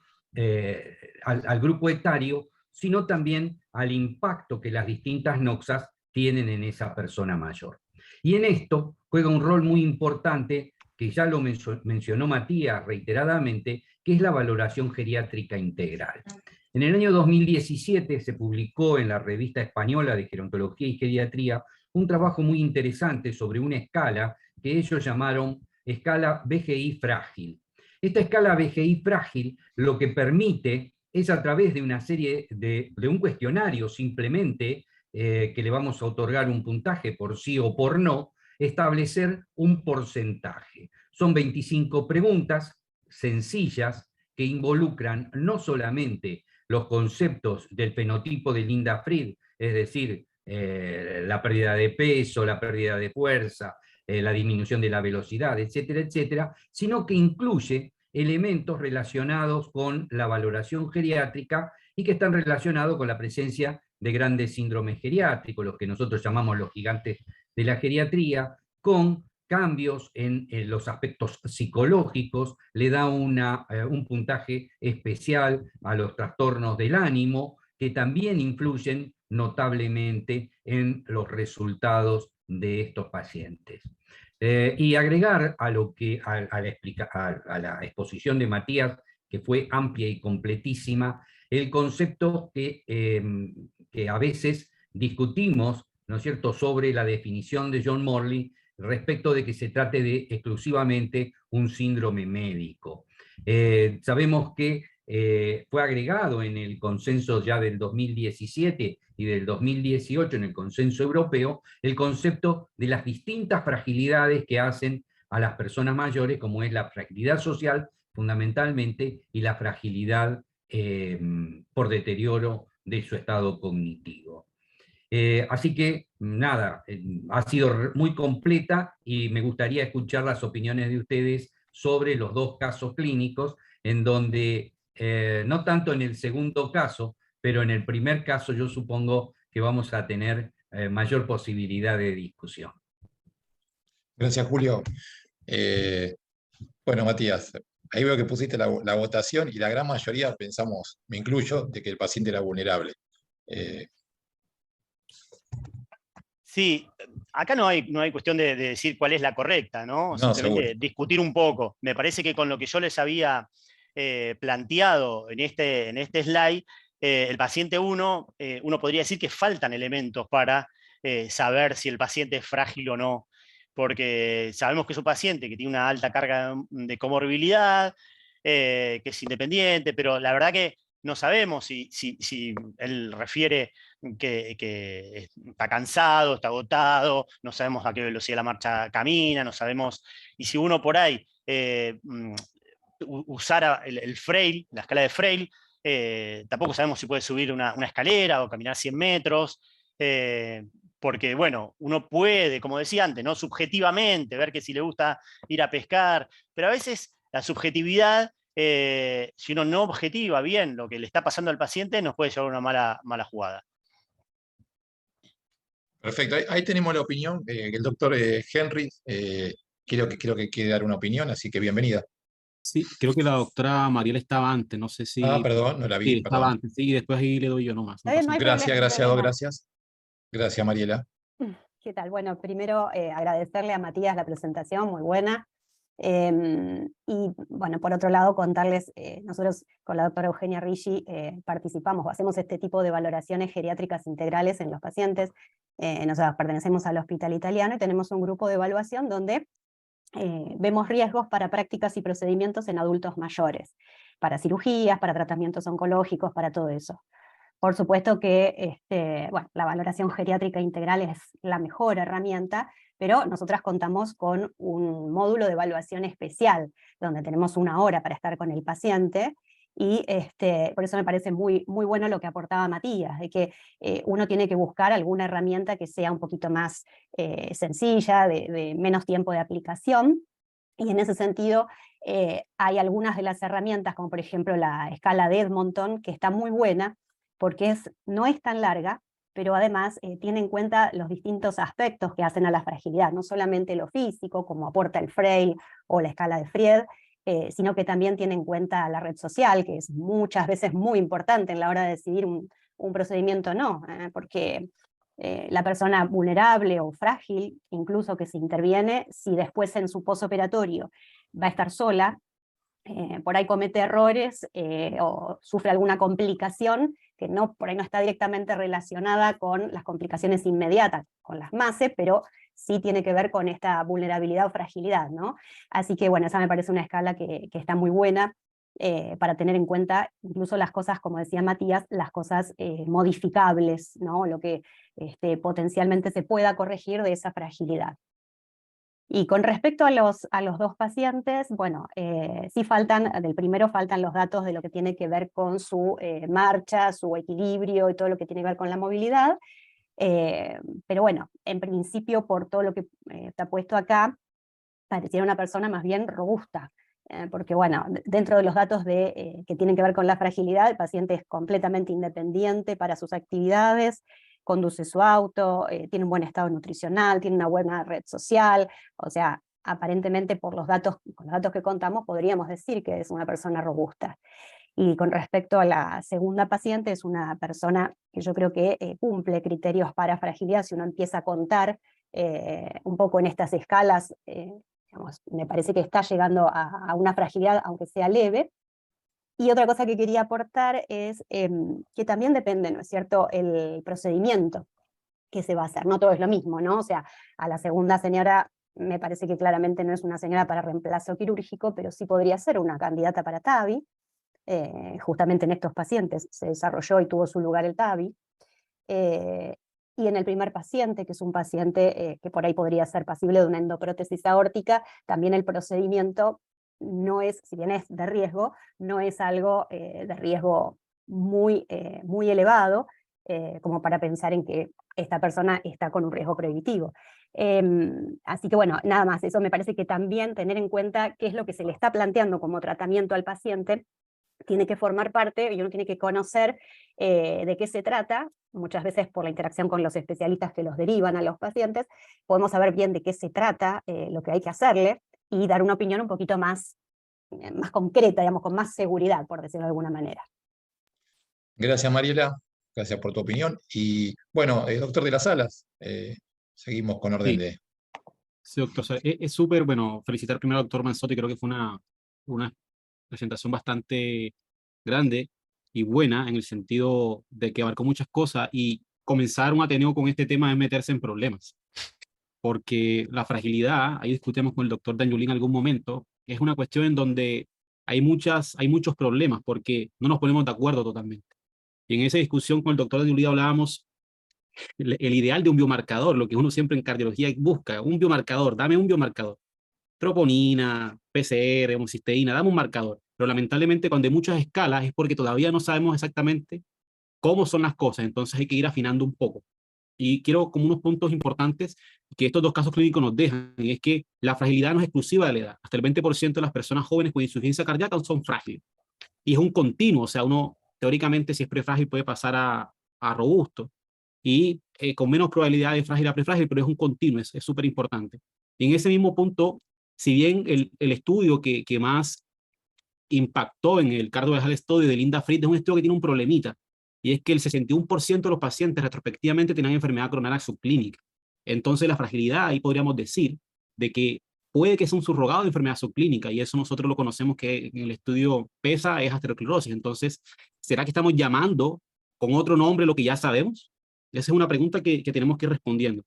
al grupo etario, sino también al impacto que las distintas noxas tienen en esa persona mayor. Y en esto juega un rol muy importante, que ya lo mencionó Matías reiteradamente, que es la valoración geriátrica integral. En el año 2017 se publicó en la Revista Española de Gerontología y Geriatría un trabajo muy interesante sobre una escala que ellos llamaron escala BGI frágil. Esta escala BGI frágil lo que permite es, a través de una serie de un cuestionario simplemente, que le vamos a otorgar un puntaje por sí o por no, establecer un porcentaje. Son 25 preguntas sencillas que involucran no solamente los conceptos del fenotipo de Linda Fried, es decir, la pérdida de peso, la pérdida de fuerza, la disminución de la velocidad, etcétera, etcétera, sino que incluye elementos relacionados con la valoración geriátrica y que están relacionados con la presencia de grandes síndromes geriátricos, los que nosotros llamamos los gigantes de la geriatría, con cambios en los aspectos psicológicos, le da un puntaje especial a los trastornos del ánimo, que también influyen notablemente en los resultados de estos pacientes. Y agregar a la exposición de Matías, que fue amplia y completísima, el concepto que a veces discutimos, ¿no es cierto?, sobre la definición de John Morley respecto de que se trate de exclusivamente un síndrome médico. Sabemos que fue agregado en el consenso ya del 2017 y del 2018, en el consenso europeo, el concepto de las distintas fragilidades que hacen a las personas mayores, como es la fragilidad social, fundamentalmente, y la fragilidad por deterioro de su estado cognitivo. Así que, nada, ha sido muy completa y me gustaría escuchar las opiniones de ustedes sobre los dos casos clínicos, en donde, no tanto en el segundo caso, pero en el primer caso yo supongo que vamos a tener mayor posibilidad de discusión. Gracias, Julio. Bueno, Matías, ahí veo que pusiste la votación y la gran mayoría pensamos, me incluyo, de que el paciente era vulnerable. Sí, acá no hay cuestión de decir cuál es la correcta, ¿no? No, Simplemente seguro. discutir un poco. Me parece que con lo que yo les había planteado en este slide, el paciente 1, uno podría decir que faltan elementos para saber si el paciente es frágil o no, porque sabemos que es un paciente que tiene una alta carga de comorbilidad, que es independiente, pero la verdad que no sabemos si él refiere que está cansado, está agotado, no sabemos a qué velocidad la marcha camina, no sabemos, y si uno por ahí usara el Frail, la escala de Frail, tampoco sabemos si puede subir una escalera o caminar 100 metros, porque bueno, uno puede, como decía antes, ¿no?, subjetivamente ver que si le gusta ir a pescar, pero a veces la subjetividad, si uno no objetiva bien lo que le está pasando al paciente, nos puede llevar a una mala jugada. Perfecto, ahí tenemos la opinión, que el doctor Henry creo que quiere dar una opinión, así que bienvenida. Sí, creo que la doctora Mariela estaba antes, no sé si... Ah, perdón, no la vi, Sí, estaba perdón. antes, sí, y después ahí le doy yo nomás. No No pasa hay nada. Gracias, gracias, gracias. Gracias, Mariela. ¿Qué tal? Bueno, primero agradecerle a Matías la presentación, muy buena. Y bueno, por otro lado, contarles, nosotros con la doctora Eugenia Ricci participamos, hacemos este tipo de valoraciones geriátricas integrales en los pacientes. Nosotros pertenecemos al Hospital Italiano y tenemos un grupo de evaluación donde vemos riesgos para prácticas y procedimientos en adultos mayores, para cirugías, para tratamientos oncológicos, para todo eso. Por supuesto que bueno, la valoración geriátrica integral es la mejor herramienta, pero nosotras contamos con un módulo de evaluación especial, donde tenemos 1 hora para estar con el paciente, y por eso me parece muy, muy bueno lo que aportaba Matías, de que uno tiene que buscar alguna herramienta que sea un poquito más sencilla, de menos tiempo de aplicación, y en ese sentido hay algunas de las herramientas, como por ejemplo la escala de Edmonton, que está muy buena, porque no es tan larga, pero además tiene en cuenta los distintos aspectos que hacen a la fragilidad, no solamente lo físico, como aporta el Frail o la escala de Fried, sino que también tiene en cuenta la red social, que es muchas veces muy importante en la hora de decidir un procedimiento o no, porque la persona vulnerable o frágil, incluso que se interviene, si después en su posoperatorio va a estar sola, por ahí comete errores o sufre alguna complicación que por ahí no está directamente relacionada con las complicaciones inmediatas, con las MACE, pero sí tiene que ver con esta vulnerabilidad o fragilidad, ¿no? Así que bueno, esa me parece una escala que está muy buena para tener en cuenta incluso las cosas, como decía Matías, las cosas modificables, ¿no? Lo que potencialmente se pueda corregir de esa fragilidad. Y con respecto a los 2 pacientes, bueno, sí del primero faltan los datos de lo que tiene que ver con su marcha, su equilibrio y todo lo que tiene que ver con la movilidad, pero bueno, en principio por todo lo que está puesto acá, pareciera una persona más bien robusta, porque bueno, dentro de los datos que tienen que ver con la fragilidad, el paciente es completamente independiente para sus actividades, conduce su auto, tiene un buen estado nutricional, tiene una buena red social, o sea, aparentemente con los datos que contamos podríamos decir que es una persona robusta. Y con respecto a la segunda paciente, es una persona que yo creo que cumple criterios para fragilidad. Si uno empieza a contar un poco en estas escalas, digamos, me parece que está llegando a una fragilidad, aunque sea leve. Y otra cosa que quería aportar es que también depende, ¿no es cierto?, el procedimiento que se va a hacer. No todo es lo mismo, ¿no? O sea, a la segunda señora me parece que claramente no es una señora para reemplazo quirúrgico, pero sí podría ser una candidata para TAVI. Justamente en estos pacientes se desarrolló y tuvo su lugar el TAVI. Y en el primer paciente, que es un paciente que por ahí podría ser pasible de una endoprótesis aórtica, también el procedimiento no es, si bien es de riesgo, no es algo de riesgo muy, muy elevado, como para pensar en que esta persona está con un riesgo prohibitivo. Así que bueno, nada más, eso me parece que también tener en cuenta qué es lo que se le está planteando como tratamiento al paciente, tiene que formar parte y uno tiene que conocer de qué se trata. Muchas veces por la interacción con los especialistas que los derivan a los pacientes, podemos saber bien de qué se trata, lo que hay que hacerle, y dar una opinión un poquito más concreta, digamos, con más seguridad, por decirlo de alguna manera. Gracias, Mariela. Gracias por tu opinión. Y bueno, doctor de las Salas, seguimos con orden Sí. de... Sí, doctor. O sea, es súper, bueno, felicitar primero al doctor Manzotti, creo que fue una presentación bastante grande y buena en el sentido de que abarcó muchas cosas, y comenzar un Ateneo con este tema es meterse en problemas, porque la fragilidad, ahí discutimos con el doctor Danjulín en algún momento, es una cuestión en donde hay muchos problemas porque no nos ponemos de acuerdo totalmente. Y en esa discusión con el doctor Danjulín hablábamos el ideal de un biomarcador, lo que uno siempre en cardiología busca, un biomarcador, dame un biomarcador. Troponina, PCR, homocisteína, dame un marcador. Pero lamentablemente cuando hay muchas escalas es porque todavía no sabemos exactamente cómo son las cosas, entonces hay que ir afinando un poco. Y quiero como unos puntos importantes que estos 2 casos clínicos nos dejan, es que la fragilidad no es exclusiva de la edad. Hasta el 20% de las personas jóvenes con insuficiencia cardíaca son frágiles. Y es un continuo, o sea, uno teóricamente si es prefrágil puede pasar a robusto. Y con menos probabilidad de frágil a prefrágil, pero es un continuo, es súper importante. Y en ese mismo punto, si bien el estudio que más impactó en el cardiovascular study de Linda Fried es un estudio que tiene un problemita, y es que el 61% de los pacientes retrospectivamente tenían enfermedad coronaria subclínica. Entonces la fragilidad, ahí podríamos decir, de que puede que sea un subrogado de enfermedad subclínica, y eso nosotros lo conocemos que en el estudio PESA es aterosclerosis. Entonces, ¿será que estamos llamando con otro nombre lo que ya sabemos? Esa es una pregunta que tenemos que ir respondiendo.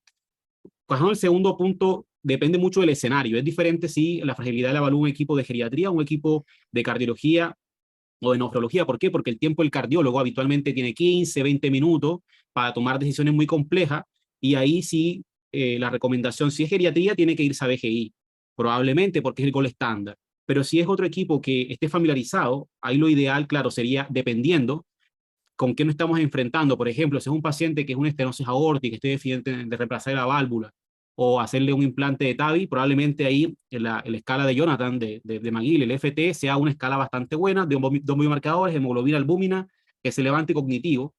Pasando al segundo punto, depende mucho del escenario. Es diferente si la fragilidad la evalúa un equipo de geriatría o un equipo de cardiología o de nefrología. ¿Por qué? Porque el tiempo del cardiólogo habitualmente tiene 15, 20 minutos para tomar decisiones muy complejas, y ahí sí la recomendación, si es geriatría, tiene que irse a BGI, probablemente porque es el gol estándar. Pero si es otro equipo que esté familiarizado, ahí lo ideal, claro, sería, dependiendo con qué nos estamos enfrentando. Por ejemplo, si es un paciente que es una estenosis aórtica, que esté de reemplazar la válvula, o hacerle un implante de TAVI, probablemente ahí en la escala de Jonathan, de McGill, el FT, sea una escala bastante buena, de dos biomarcadores, hemoglobina, albúmina, que se levante cognitivo.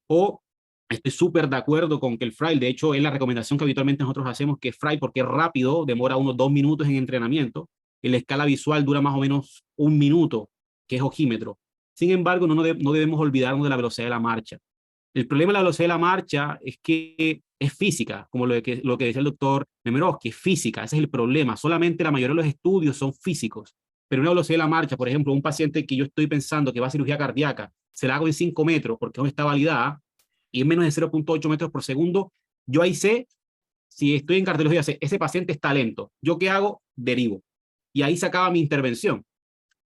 O estoy súper de acuerdo con que el Frail, de hecho es la recomendación que habitualmente nosotros hacemos, que Frail, porque es rápido, demora unos 2 minutos en entrenamiento, en la escala visual dura más o menos 1 minuto, que es ojímetro. Sin embargo, no debemos olvidarnos de la velocidad de la marcha. El problema de la velocidad de la marcha es que es física, como lo que decía el doctor Nemirovsky, es física, ese es el problema. Solamente la mayoría de los estudios son físicos, pero una velocidad de la marcha, por ejemplo, un paciente que yo estoy pensando que va a cirugía cardíaca, se la hago en 5 metros porque aún está validada, y en menos de 0.8 metros por segundo, yo ahí sé, si estoy en cardiología, sé, ese paciente está lento. ¿Yo qué hago? Derivo. Y ahí se acaba mi intervención.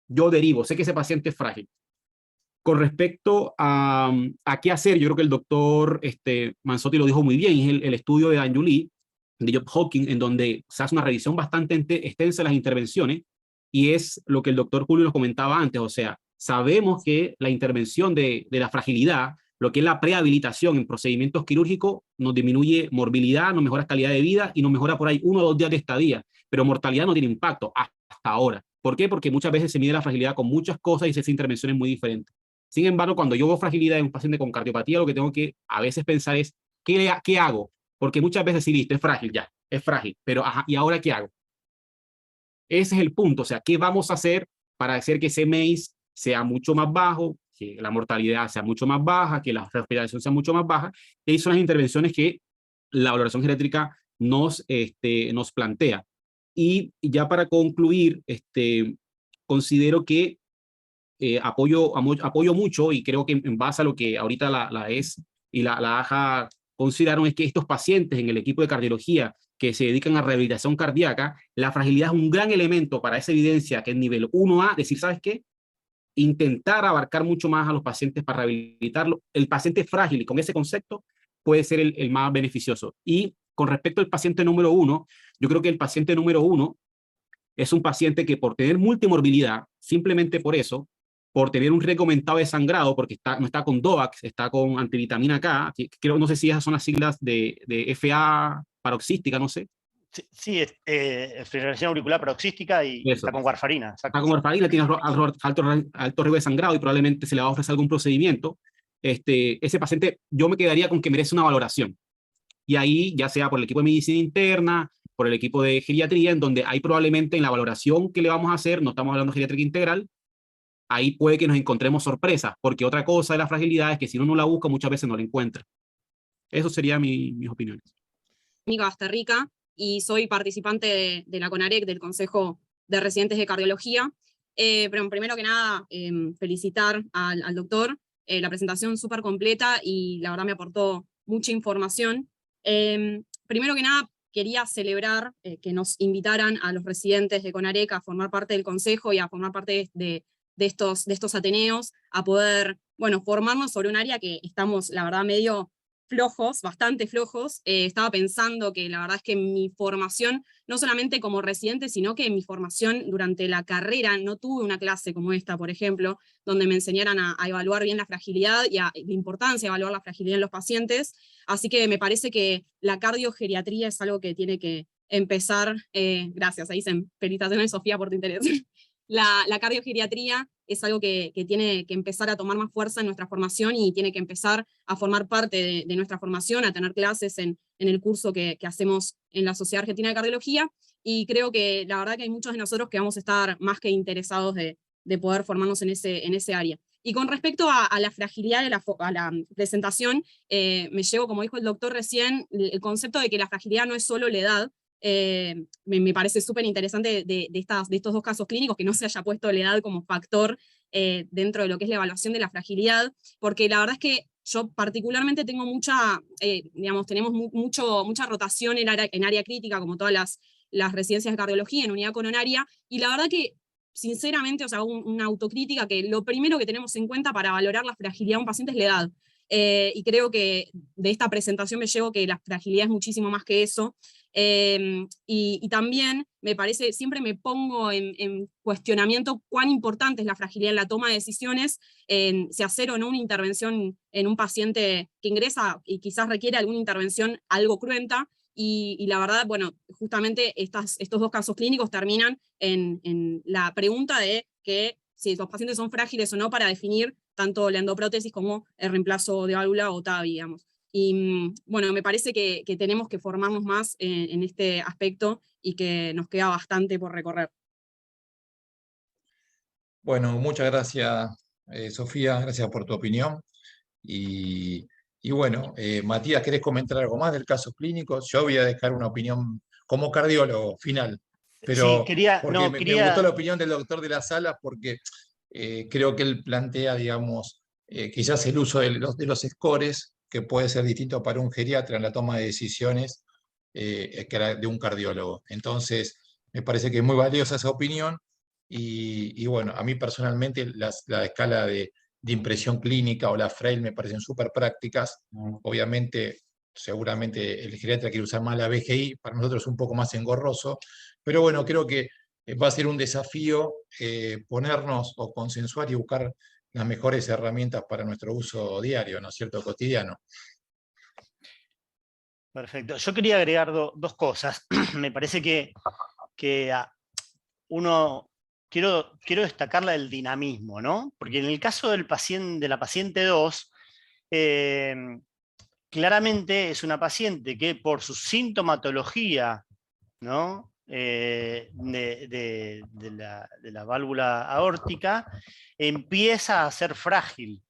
Yo derivo, sé que ese paciente es frágil. Con respecto a qué hacer, yo creo que el doctor Manzotti lo dijo muy bien, es el estudio de Anjuli, de Job Hawking, en donde se hace una revisión bastante extensa de las intervenciones, y es lo que el doctor Julio nos comentaba antes, o sea, sabemos que la intervención de la fragilidad, lo que es la prehabilitación en procedimientos quirúrgicos, nos disminuye morbilidad, nos mejora calidad de vida y nos mejora por ahí 1 o 2 días de estadía, pero mortalidad no tiene impacto hasta ahora. ¿Por qué? Porque muchas veces se mide la fragilidad con muchas cosas y se hace intervenciones muy diferentes. Sin embargo, cuando yo veo fragilidad en un paciente con cardiopatía, lo que tengo que a veces pensar es, ¿qué hago? Porque muchas veces sí, listo, es frágil ya, es frágil, pero ajá, ¿y ahora qué hago? Ese es el punto, o sea, ¿qué vamos a hacer para hacer que ese MACE sea mucho más bajo, que la mortalidad sea mucho más baja, que la respiración sea mucho más baja? Y ahí son las intervenciones que la valoración geriátrica nos plantea. Y ya para concluir, considero que apoyo mucho, y creo que en base a lo que ahorita la ES y la AJA consideraron, es que estos pacientes en el equipo de cardiología que se dedican a rehabilitación cardíaca, la fragilidad es un gran elemento para esa evidencia que es nivel 1A, decir, ¿sabes qué? Intentar abarcar mucho más a los pacientes para rehabilitarlo. El paciente frágil, y con ese concepto, puede ser el más beneficioso. Y con respecto al paciente número 1, yo creo que el paciente número 1 es un paciente que, por tener multimorbilidad, simplemente por eso, por tener un riesgo aumentado de sangrado, porque no está con DOAC, está con antivitamina K, creo, no sé si esas son las siglas de FA paroxística, no sé. Sí, fibrilación auricular paroxística y Eso. está con warfarina. Exacto. Está con warfarina, tiene alto riesgo de sangrado y probablemente se le va a ofrecer algún procedimiento. Ese paciente, yo me quedaría con que merece una valoración. Y ahí, ya sea por el equipo de medicina interna, por el equipo de geriatría, en donde hay probablemente en la valoración que le vamos a hacer, no estamos hablando de geriátrica integral, ahí puede que nos encontremos sorpresas, porque otra cosa de la fragilidad es que si uno no la busca, muchas veces no la encuentra. Eso serían mis opiniones. Mica Basterrica, y soy participante de la CONAREC, del Consejo de Residentes de Cardiología. Pero primero que nada, felicitar al doctor, la presentación súper completa y la verdad me aportó mucha información. Primero que nada, quería celebrar que nos invitaran a los residentes de CONAREC a formar parte del Consejo y a formar parte de estos ateneos, a poder, bueno, formarnos sobre un área que estamos, la verdad, medio flojos, bastante flojos. Estaba pensando que la verdad es que mi formación, no solamente como residente, sino que mi formación durante la carrera, no tuve una clase como esta, por ejemplo, donde me enseñaran a evaluar bien la fragilidad y la importancia de evaluar la fragilidad en los pacientes. Así que me parece que la cardiogeriatría es algo que tiene que empezar, gracias, ahí dicen, felicitaciones Sofía por tu interés. La cardiogeriatría es algo que tiene que empezar a tomar más fuerza en nuestra formación y tiene que empezar a formar parte de nuestra formación, a tener clases en el curso que hacemos en la Sociedad Argentina de Cardiología, y creo que la verdad que hay muchos de nosotros que vamos a estar más que interesados de poder formarnos en ese área. Y con respecto a la fragilidad a la presentación, me llevo, como dijo el doctor recién, el concepto de que la fragilidad no es solo la edad. Me parece súper interesante de estos dos casos clínicos, que no se haya puesto la edad como factor dentro de lo que es la evaluación de la fragilidad, porque la verdad es que yo particularmente tengo tenemos mucha rotación en área crítica, como todas las residencias de cardiología, en unidad coronaria, y la verdad que sinceramente, o sea, una autocrítica, que lo primero que tenemos en cuenta para valorar la fragilidad de un paciente es la edad. Y creo que de esta presentación me llevo que la fragilidad es muchísimo más que eso. Y también me parece, siempre me pongo en cuestionamiento cuán importante es la fragilidad en la toma de decisiones, en si hacer o no una intervención en un paciente que ingresa y quizás requiere alguna intervención algo cruenta. Y la verdad, bueno, justamente estos dos casos clínicos terminan en la pregunta de que si los pacientes son frágiles o no para definir tanto la endoprótesis como el reemplazo de válvula o TAVI, digamos. Y bueno, me parece que tenemos que formarnos más en este aspecto y que nos queda bastante por recorrer. Bueno, muchas gracias, Sofía, gracias por tu opinión. Y bueno, Matías, ¿querés comentar algo más del caso clínico? Yo voy a dejar una opinión como cardiólogo final, Sí, pero quería, porque no, me quería, gustó la opinión del doctor de las Salas, porque creo que él plantea, digamos, quizás el uso de los scores, que puede ser distinto para un geriatra en la toma de decisiones que era de un cardiólogo. Entonces, me parece que es muy valiosa esa opinión. Y bueno, a mí personalmente la escala de impresión clínica o la Frail me parecen súper prácticas. Obviamente, seguramente el geriatra quiere usar más la BGI, para nosotros es un poco más engorroso, pero bueno, creo que va a ser un desafío ponernos o consensuar y buscar las mejores herramientas para nuestro uso diario, ¿no es cierto?, cotidiano. perfecto. Yo quería agregar dos cosas. Me parece que quiero destacar la del dinamismo, ¿no? Porque en el caso de la paciente 2, claramente es una paciente que por su sintomatología, ¿no? de la válvula aórtica, empieza a ser frágil,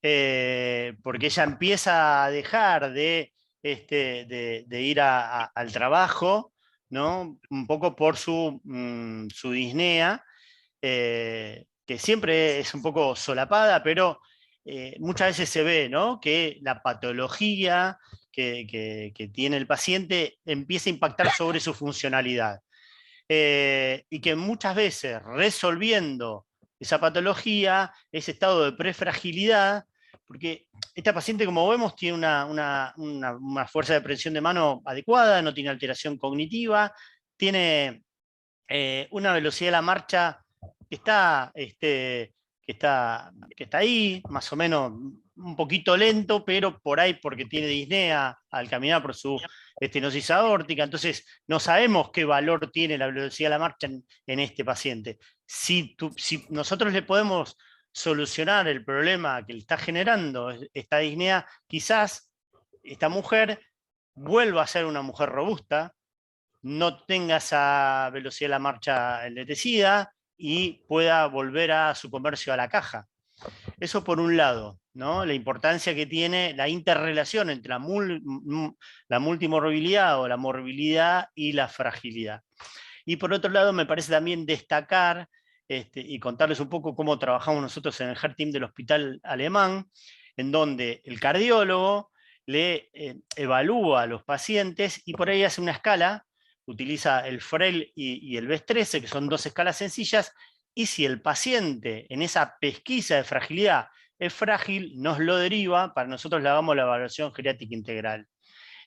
porque ella empieza a dejar de ir al trabajo, ¿no? Un poco por su disnea, que siempre es un poco solapada, pero muchas veces se ve, ¿no?, que la patología que tiene el paciente empieza a impactar sobre su funcionalidad. Y que muchas veces resolviendo esa patología, ese estado de prefragilidad, porque esta paciente, como vemos, tiene una fuerza de presión de mano adecuada, no tiene alteración cognitiva, tiene una velocidad de la marcha que está ahí, más o menos un poquito lento, pero por ahí porque tiene disnea al caminar por su estenosis aórtica, entonces no sabemos qué valor tiene la velocidad de la marcha en este paciente. Si nosotros le podemos solucionar el problema que le está generando esta disnea, quizás esta mujer vuelva a ser una mujer robusta, no tenga esa velocidad de la marcha enletecida y pueda volver a su comercio a la caja. Eso por un lado, ¿no? La importancia que tiene la interrelación entre la multimorbilidad o la morbilidad y la fragilidad. Y por otro lado, me parece también destacar y contarles un poco cómo trabajamos nosotros en el Heart Team del Hospital Alemán, en donde el cardiólogo le evalúa a los pacientes y por ahí hace una escala, utiliza el Frail y el BES-13, que son dos escalas sencillas, y si el paciente en esa pesquisa de fragilidad es frágil, nos lo deriva, para nosotros le hagamos la evaluación geriátrica integral.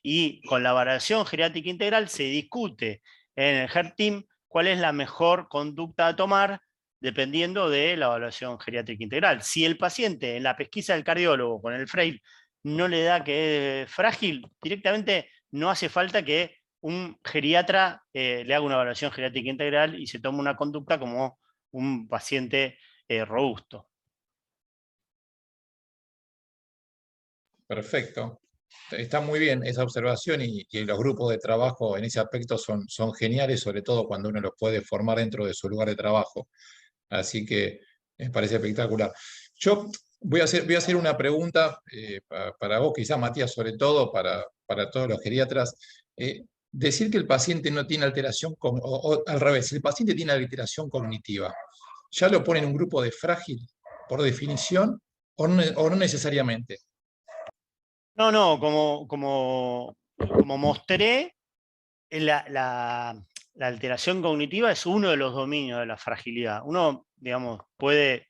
Y con la evaluación geriátrica integral se discute en el Heart Team cuál es la mejor conducta a tomar dependiendo de la evaluación geriátrica integral. Si el paciente en la pesquisa del cardiólogo con el Frail no le da que es frágil, directamente no hace falta que un geriatra le haga una evaluación geriátrica integral y se tome una conducta como un paciente robusto. Perfecto. Está muy bien esa observación y los grupos de trabajo en ese aspecto son geniales, sobre todo cuando uno los puede formar dentro de su lugar de trabajo. Así que me parece espectacular. Yo voy a hacer una pregunta para vos, quizás Matías, sobre todo para todos los geriatras. Decir que el paciente no tiene alteración, o al revés, el paciente tiene alteración cognitiva, ¿ya lo pone en un grupo de frágil por definición o no necesariamente? No, como mostré, la alteración cognitiva es uno de los dominios de la fragilidad. Uno, digamos, puede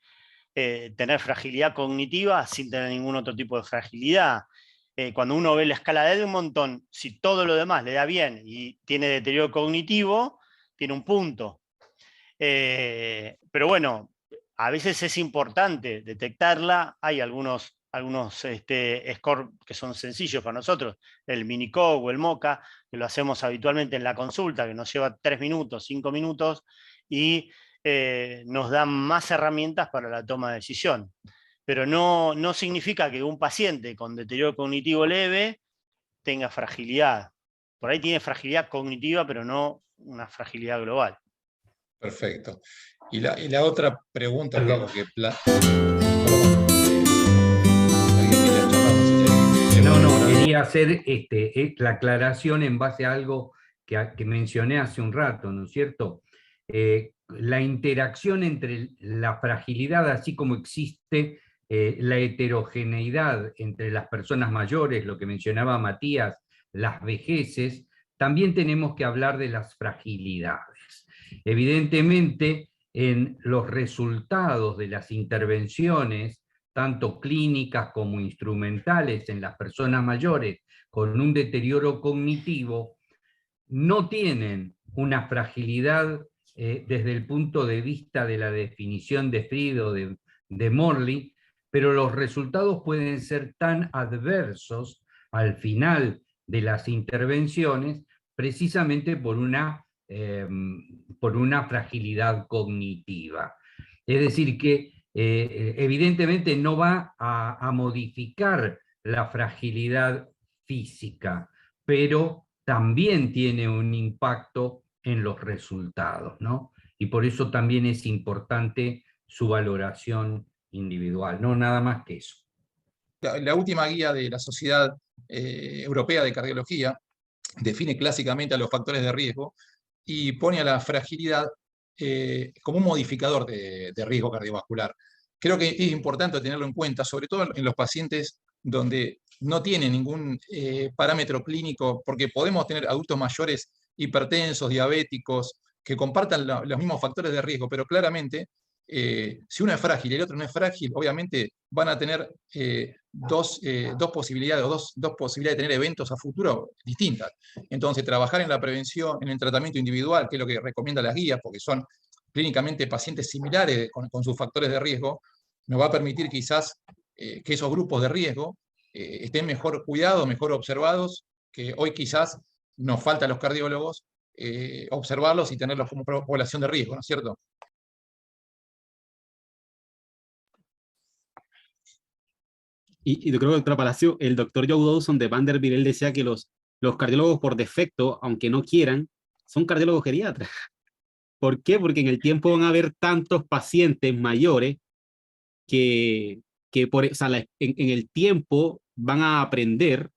tener fragilidad cognitiva sin tener ningún otro tipo de fragilidad. Cuando uno ve la escala de un montón, si todo lo demás le da bien y tiene deterioro cognitivo, tiene un punto. Pero bueno, a veces es importante detectarla. Hay algunos scores que son sencillos para nosotros, el Minicog o el MOCA, que lo hacemos habitualmente en la consulta, que nos lleva 3 minutos, 5 minutos, y nos dan más herramientas para la toma de decisión. Pero no significa que un paciente con deterioro cognitivo leve tenga fragilidad. Por ahí tiene fragilidad cognitiva, pero no una fragilidad global. Perfecto. Y la otra pregunta que quería hacer la aclaración en base a algo que mencioné hace un rato, ¿no es cierto? La interacción entre la fragilidad, así como existe la heterogeneidad entre las personas mayores, lo que mencionaba Matías, las vejeces, también tenemos que hablar de las fragilidades. Evidentemente, en los resultados de las intervenciones, tanto clínicas como instrumentales en las personas mayores con un deterioro cognitivo, no tienen una fragilidad desde el punto de vista de la definición de Fried o de Morley, pero los resultados pueden ser tan adversos al final de las intervenciones precisamente por una fragilidad cognitiva. Es decir, que evidentemente no va a modificar la fragilidad física, pero también tiene un impacto en los resultados, ¿no? Y por eso también es importante su valoración individual, no nada más que eso. La última guía de la Sociedad Europea de Cardiología define clásicamente a los factores de riesgo y pone a la fragilidad como un modificador de riesgo cardiovascular. Creo que es importante tenerlo en cuenta, sobre todo en los pacientes donde no tienen ningún parámetro clínico, porque podemos tener adultos mayores hipertensos, diabéticos, que compartan los mismos factores de riesgo, pero claramente, si uno es frágil y el otro no es frágil, obviamente van a tener dos posibilidades, o dos posibilidades de tener eventos a futuro distintas. Entonces, trabajar en la prevención, en el tratamiento individual, que es lo que recomiendan las guías, porque son clínicamente pacientes similares con sus factores de riesgo, nos va a permitir quizás que esos grupos de riesgo estén mejor cuidados, mejor observados, que hoy quizás nos falta a los cardiólogos observarlos y tenerlos como población de riesgo, ¿no es cierto? Y yo creo que, doctora Palacio, el doctor Joe Dawson de Vanderbilt, él decía que los cardiólogos por defecto, aunque no quieran, son cardiólogos geriatras. ¿Por qué? Porque en el tiempo van a haber tantos pacientes mayores que o sea, en el tiempo van a aprender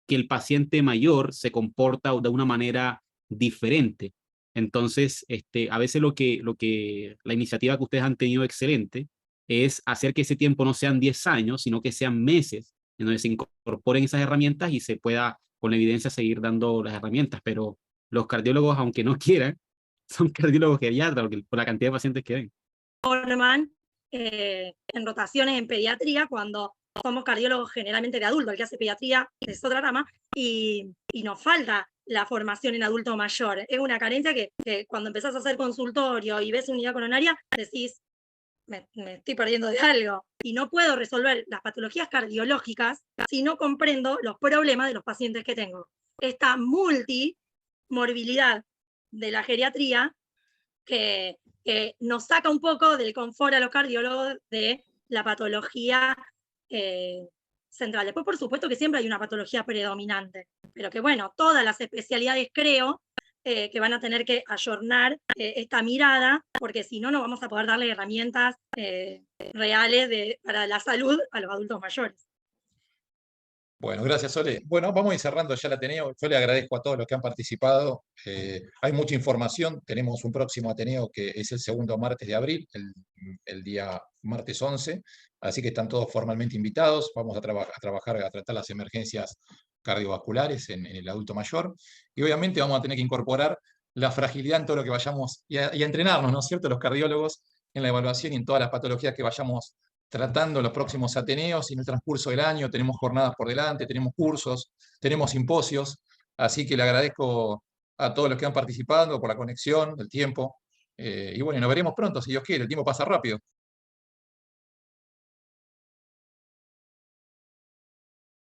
que el paciente mayor se comporta de una manera diferente. Entonces, a veces la iniciativa que ustedes han tenido excelente es hacer que ese tiempo no sean 10 años, sino que sean meses, en donde se incorporen esas herramientas y se pueda, con la evidencia, seguir dando las herramientas. Pero los cardiólogos, aunque no quieran, son cardiólogos geriatras por la cantidad de pacientes que ven. Forman en rotaciones en pediatría cuando somos cardiólogos generalmente de adulto, el que hace pediatría es otra rama, y nos falta la formación en adulto mayor. Es una carencia que cuando empezás a hacer consultorio y ves unidad coronaria, decís, me estoy perdiendo de algo, y no puedo resolver las patologías cardiológicas si no comprendo los problemas de los pacientes que tengo. Esta multimorbilidad de la geriatría que nos saca un poco del confort a los cardiólogos de la patología central. Después, por supuesto, que siempre hay una patología predominante, pero que bueno, todas las especialidades creo que van a tener que ayornar esta mirada, porque si no, no vamos a poder darle herramientas reales para la salud a los adultos mayores. Bueno, gracias, Sole. Bueno, vamos a ir cerrando ya el Ateneo. Yo le agradezco a todos los que han participado. Hay mucha información. Tenemos un próximo Ateneo que es el segundo martes de abril, el día martes 11. Así que están todos formalmente invitados. Vamos a trabajar, a tratar las emergencias cardiovasculares en el adulto mayor. Y obviamente vamos a tener que incorporar la fragilidad en todo lo que vayamos, y a entrenarnos, ¿no es cierto?, los cardiólogos en la evaluación y en todas las patologías que vayamos tratando en los próximos Ateneos y en el transcurso del año. Tenemos jornadas por delante, tenemos cursos, tenemos simposios, así que le agradezco a todos los que han participado por la conexión, el tiempo, y bueno, nos veremos pronto, si Dios quiere, el tiempo pasa rápido.